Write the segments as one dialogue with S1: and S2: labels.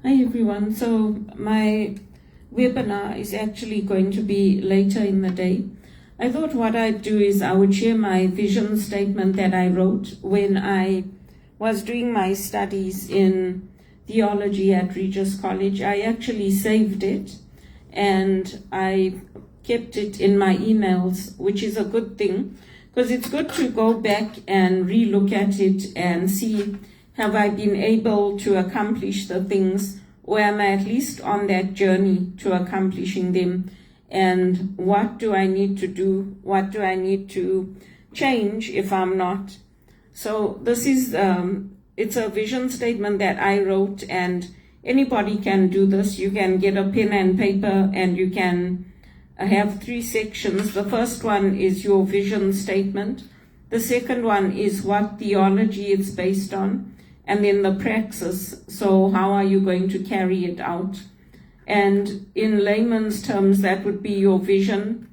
S1: Hi everyone. So my webinar is actually going to be later in the day. I thought what I'd do is I would share my vision statement that I wrote when I was doing my studies in theology at Regis College. I actually saved it and I kept it in my emails, which is a good thing because it's good to go back and re-look at it and see, have I been able to accomplish the things, or am I at least on that journey to accomplishing them? And what do I need to do? What do I need to change if I'm not? So this is, it's a vision statement that I wrote, and anybody can do this. You can get a pen and paper and you can have 3 sections. The first one is your vision statement. The second one is what theology it's based on. And then the praxis, so how are you going to carry it out? And in layman's terms, that would be your vision,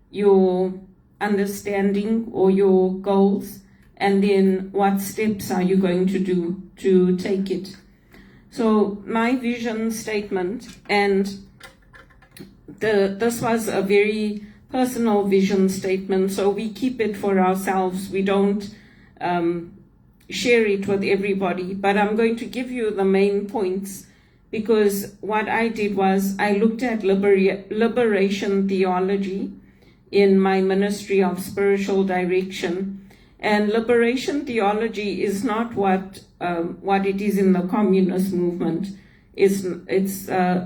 S1: your understanding or your goals, and then what steps are you going to do to take it. So my vision statement, and this was a very personal vision statement, so we keep it for ourselves. We don't share it with everybody, but I'm going to give you the main points, because what I did was I looked at Liberation Theology in my Ministry of Spiritual Direction, and Liberation Theology is not what it is in the communist movement.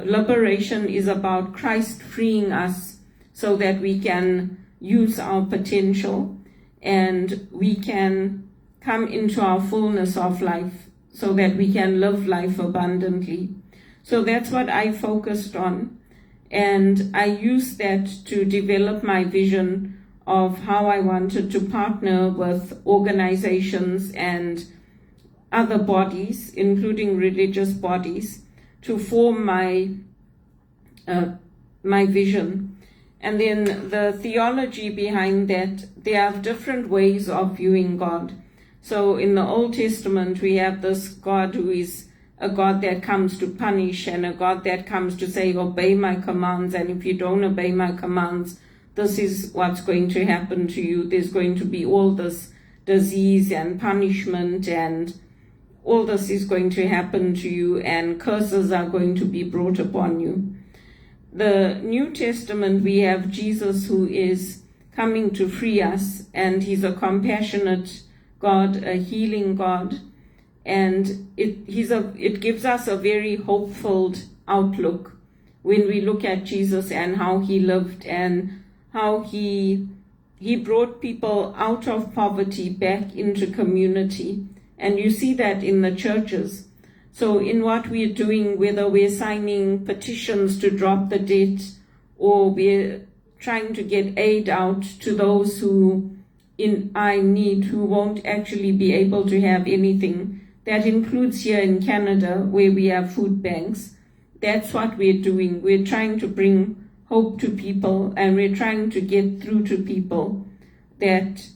S1: Liberation is about Christ freeing us so that we can use our potential and we can come into our fullness of life so that we can live life abundantly. So that's what I focused on, and I used that to develop my vision of how I wanted to partner with organizations and other bodies, including religious bodies, to form my vision. And then the theology behind that, there are different ways of viewing God. So in the Old Testament, we have this God who is a God that comes to punish, and a God that comes to say, obey my commands, and if you don't obey my commands, this is what's going to happen to you. There's going to be all this disease and punishment, and all this is going to happen to you, and curses are going to be brought upon you. The New Testament, we have Jesus who is coming to free us, and he's a compassionate God, a healing God, and it gives us a very hopeful outlook when we look at Jesus and how he lived and how he brought people out of poverty back into community. And you see that in the churches. So in what we're doing, whether we're signing petitions to drop the debt or we're trying to get aid out to those who are in need, who won't actually be able to have anything. That includes here in Canada, where we have food banks. That's what we're doing. We're trying to bring hope to people, and we're trying to get through to people that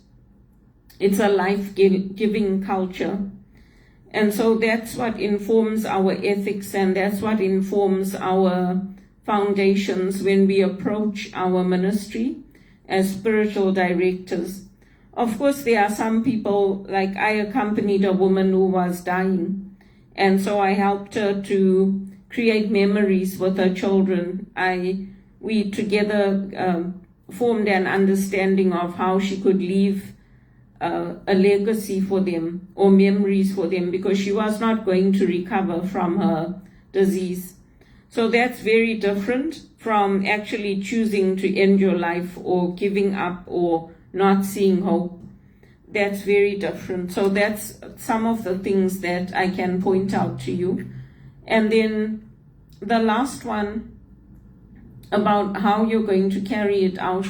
S1: it's a life-giving culture. And so that's what informs our ethics, and that's what informs our foundations when we approach our ministry as spiritual directors. Of course, there are some people, like I accompanied a woman who was dying, and so I helped her to create memories with her children. We together formed an understanding of how she could leave a legacy for them or memories for them, because she was not going to recover from her disease. So that's very different from actually choosing to end your life or giving up or not seeing hope. That's very different. So that's some of the things that I can point out to you. And then the last one about how you're going to carry it out.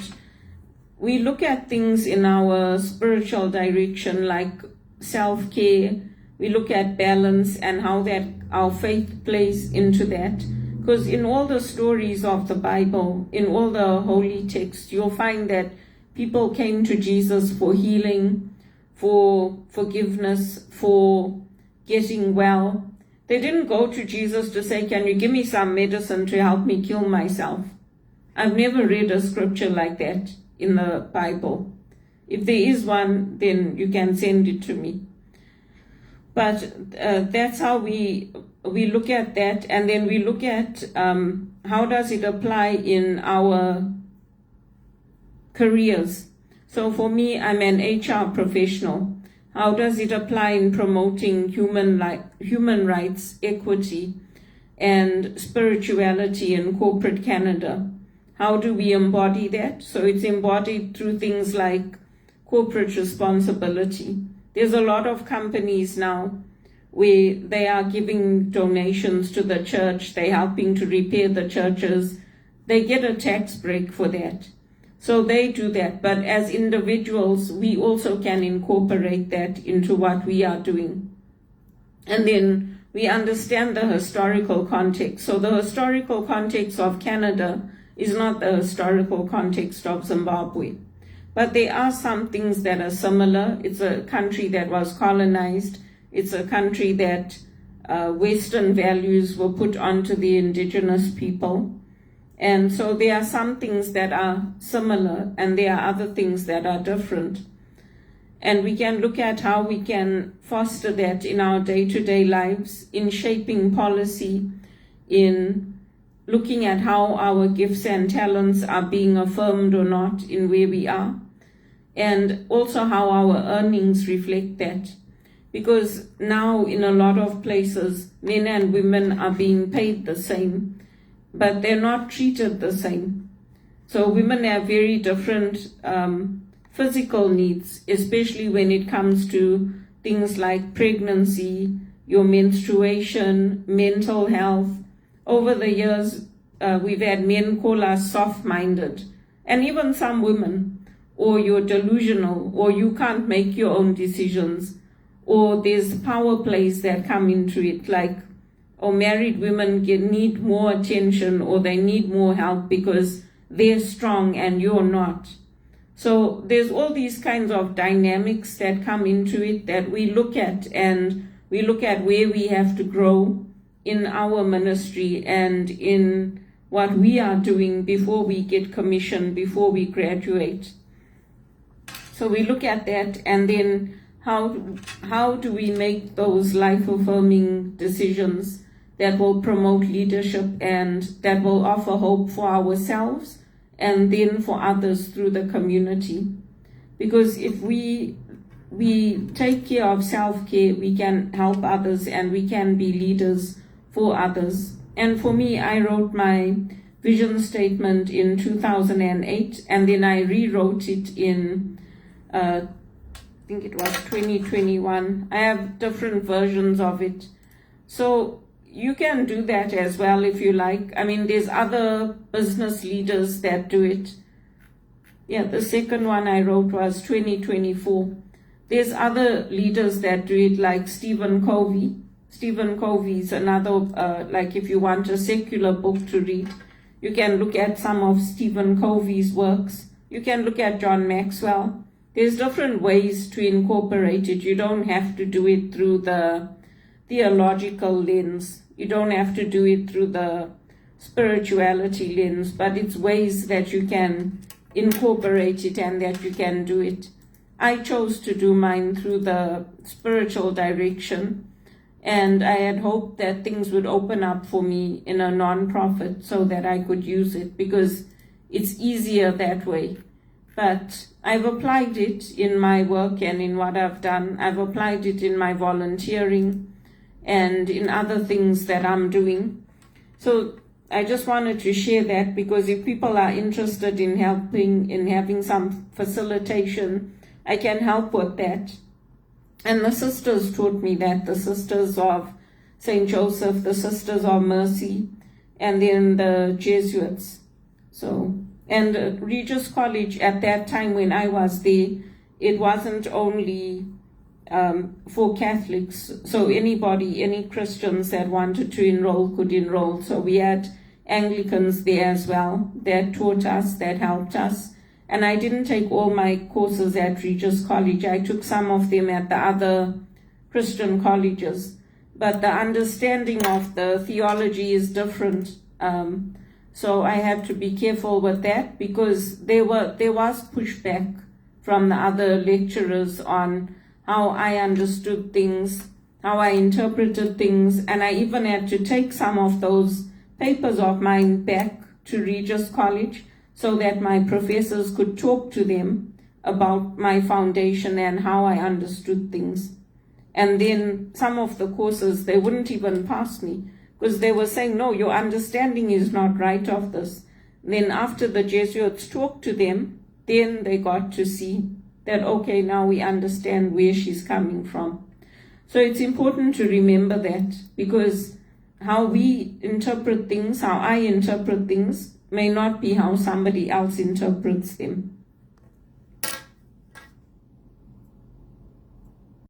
S1: We look at things in our spiritual direction like self-care. We look at balance and how that our faith plays into that. Because in all the stories of the Bible, in all the holy texts, you'll find that people came to Jesus for healing, for forgiveness, for getting well. They didn't go to Jesus to say, can you give me some medicine to help me kill myself? I've never read a scripture like that in the Bible. If there is one, then you can send it to me. But that's how we look at that, and then we look at how does it apply in our careers. So for me, I'm an HR professional. How does it apply in promoting human rights, equity, and spirituality in corporate Canada? How do we embody that? So it's embodied through things like corporate responsibility. There's a lot of companies now where they are giving donations to the church, they're helping to repair the churches. They get a tax break for that. So they do that, but as individuals, we also can incorporate that into what we are doing. And then we understand the historical context. So the historical context of Canada is not the historical context of Zimbabwe. But there are some things that are similar. It's a country that was colonized. It's a country that Western values were put onto the indigenous people. And so there are some things that are similar and there are other things that are different. And we can look at how we can foster that in our day-to-day lives, in shaping policy, in looking at how our gifts and talents are being affirmed or not in where we are, and also how our earnings reflect that. Because now in a lot of places, men and women are being paid the same, but they're not treated the same. So women have very different physical needs, especially when it comes to things like pregnancy, your menstruation, mental health. Over the years, we've had men call us soft-minded, and even some women, or you're delusional, or you can't make your own decisions, or there's power plays that come into it, like, or married women need more attention, or they need more help because they're strong and you're not. So there's all these kinds of dynamics that come into it that we look at, and we look at where we have to grow in our ministry and in what we are doing before we get commissioned, before we graduate. So we look at that, and then how do we make those life-affirming decisions that will promote leadership and that will offer hope for ourselves and then for others through the community. Because if we take care of self-care, we can help others and we can be leaders for others. And for me, I wrote my vision statement in 2008, and then I rewrote it in, I think it was 2021. I have different versions of it. So you can do that as well if you like. I mean, there's other business leaders that do it. Yeah, the second one I wrote was 2024. There's other leaders that do it, like Stephen Covey. Stephen Covey is another, like if you want a secular book to read, you can look at some of Stephen Covey's works. You can look at John Maxwell. There's different ways to incorporate it. You don't have to do it through the theological lens. You don't have to do it through the spirituality lens, but it's ways that you can incorporate it and that you can do it. I chose to do mine through the spiritual direction, and I had hoped that things would open up for me in a non-profit so that I could use it, because it's easier that way. But I've applied it in my work and in what I've done. I've applied it in my volunteering and in other things that I'm doing. So I just wanted to share that, because if people are interested in helping, in having some facilitation, I can help with that. And the sisters taught me that, the Sisters of St. Joseph, the Sisters of Mercy, and then the Jesuits. So, and Regis College at that time when I was there, it wasn't only for Catholics, so anybody, any Christians that wanted to enroll could enroll. So we had Anglicans there as well that taught us, that helped us. And I didn't take all my courses at Regis College. I took some of them at the other Christian colleges. but the understanding of the theology is different. So I had to be careful with that, because there was pushback from the other lecturers on how I understood things, how I interpreted things, and I even had to take some of those papers of mine back to Regis College so that my professors could talk to them about my foundation and how I understood things. And then some of the courses, they wouldn't even pass me, because they were saying, no, your understanding is not right of this. Then after the Jesuits talked to them, then they got to see that, okay, now we understand where she's coming from. So it's important to remember that, because how we interpret things, how I interpret things, may not be how somebody else interprets them.